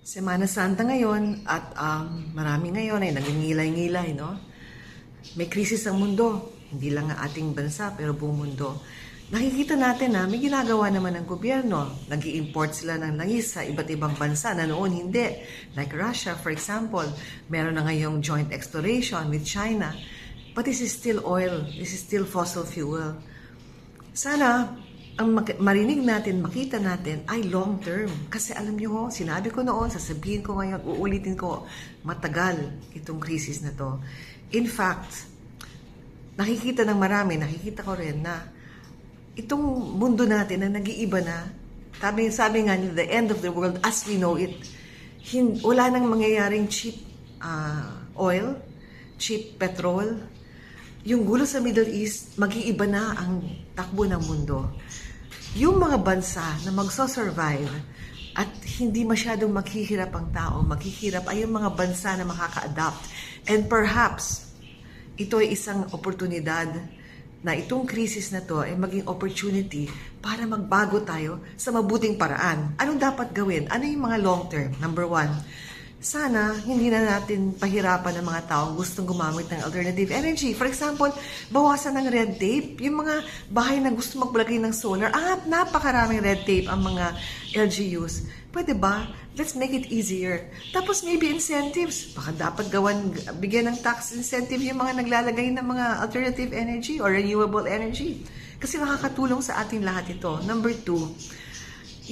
Semana Santa ngayon at marami ngayon ay nagingilay-ngilay, no? May krisis ang mundo, hindi lang ang ating bansa pero buong mundo. Nakikita natin na may ginagawa naman ng gobyerno. Nag-i-import sila ng langis sa iba't ibang bansa na noon hindi. Like Russia, for example, meron na ngayong joint exploration with China. But this is still oil, this is still fossil fuel. Sana ang marinig natin, makita natin ay long term. Kasi alam niyo ho, sinabi ko noon, sasabihin ko ngayon, uulitin ko, matagal itong krisis na to. In fact, nakikita ng marami, nakikita ko rin na itong mundo natin na nag-iiba na, sabi nga nila, the end of the world as we know it, wala nang mangyayaring cheap oil, cheap petrol. Yung gulo sa Middle East, mag-iiba na ang takbo ng mundo. Yung mga bansa na magso-survive at hindi masyadong maghihirap ang tao, maghihirap ay yung mga bansa na makaka-adapt. And perhaps, ito ay isang oportunidad na itong krisis na to ay maging opportunity para magbago tayo sa mabuting paraan. Anong dapat gawin? Ano yung mga long term? Number one, sana hindi na natin pahirapan ng mga tao gustong gumamit ng alternative energy. For example, bawasan ng red tape. Yung mga bahay na gusto maglagay ng solar, napakaraming red tape ang mga LGUs. Pwede ba? Let's make it easier. Tapos maybe incentives. Baka dapat bigyan ng tax incentive yung mga naglalagay ng mga alternative energy or renewable energy. Kasi nakakatulong sa ating lahat ito. Number two,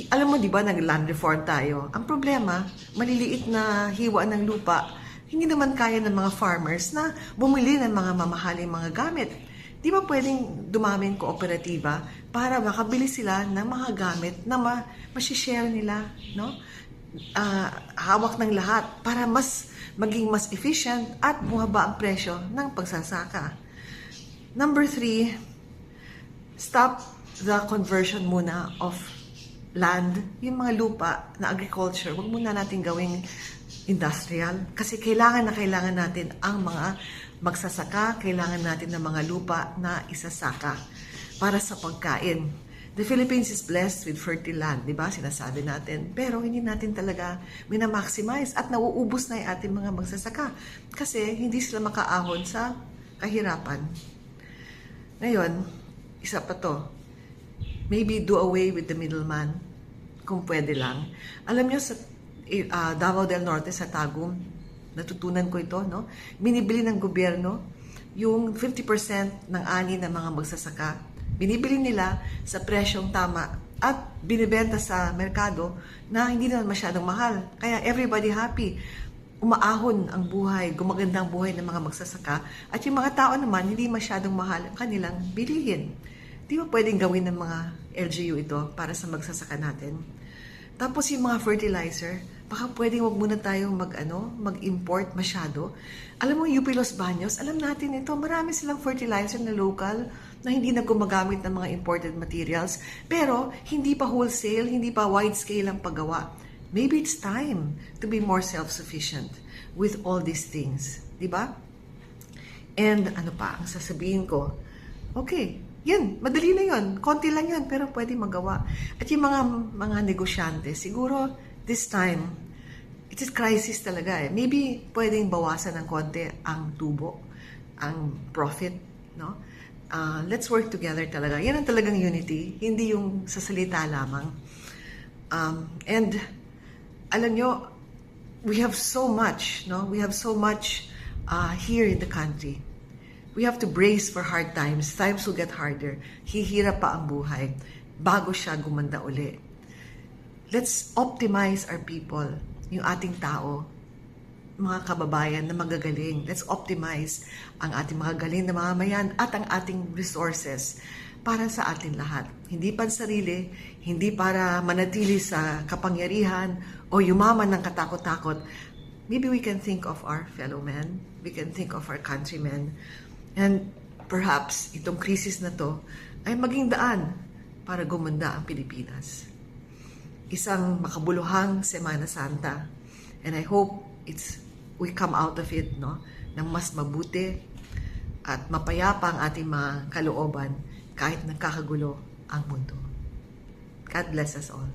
alam mo, di ba, nag-land reform tayo. Ang problema, maliliit na hiwa ng lupa, hindi naman kaya ng mga farmers na bumili ng mga mamahaling mga gamit. Di ba pwedeng dumaming kooperatiba para makabili sila ng mga gamit na masishare nila, no? Hawak ng lahat para maging mas efficient at bumaba ang presyo ng pagsasaka. Number three, stop the conversion muna of land, yung mga lupa na agriculture, wag muna natin gawing industrial. Kasi kailangan na kailangan natin ang mga magsasaka, kailangan natin ng mga lupa na isasaka para sa pagkain. The Philippines is blessed with fertile land, di ba? Sinasabi natin. Pero hindi natin talaga minamaximize at nauubos na yung ating mga magsasaka kasi hindi sila makaahon sa kahirapan. Ngayon, isa pa to. Maybe do away with the middleman, kung pwede lang. Alam nyo, sa Davao del Norte, sa Tagum, natutunan ko ito, no? Binibili ng gobyerno yung 50% ng ani ng mga magsasaka. Binibili nila sa presyong tama at binibenta sa merkado na hindi naman masyadong mahal. Kaya everybody happy. Umaahon ang buhay, gumaganda ang buhay ng mga magsasaka. At yung mga tao naman, hindi masyadong mahal ang kanilang bilihin. Di ba pwedeng gawin ng mga LGU ito para sa magsasaka natin? Tapos yung mga fertilizer, baka pwedeng wag muna tayong mag-import masyado. Alam mo, UP Los Baños, alam natin ito, marami silang fertilizer na local na hindi na gumagamit ng mga imported materials. Pero hindi pa wholesale, hindi pa wide scale ang paggawa. Maybe it's time to be more self-sufficient with all these things. Di ba? And ano pa, ang sasabihin ko, okay, yan, madali na yun. Konti lang yun, pero pwede magawa. At yung mga negosyante, siguro this time, it is crisis talaga eh. Maybe pwedeng bawasan ng konti ang tubo, ang profit, no? Let's work together talaga. Yan ang talagang unity, hindi yung sa salita lamang. And alam nyo, we have so much, no? We have so much here in the country. We have to brace for hard times. Times will get harder. Hihirap pa ang buhay bago siya gumanda uli. Let's optimize our people, yung ating tao, mga kababayan na magagaling. Let's optimize ang ating mga galing na mamamayan at ang ating resources para sa atin lahat. Hindi pansarili, hindi para manatili sa kapangyarihan o yumaman ng katakot-takot. Maybe we can think of our fellow men. We can think of our countrymen. And perhaps itong krisis na to ay maging daan para gumanda ang Pilipinas. Isang makabuluhang Semana Santa. And I hope we come out of it, no, ng mas mabuti at mapayapa ang ating mga kalooban kahit nagkakagulo ang mundo. God bless us all.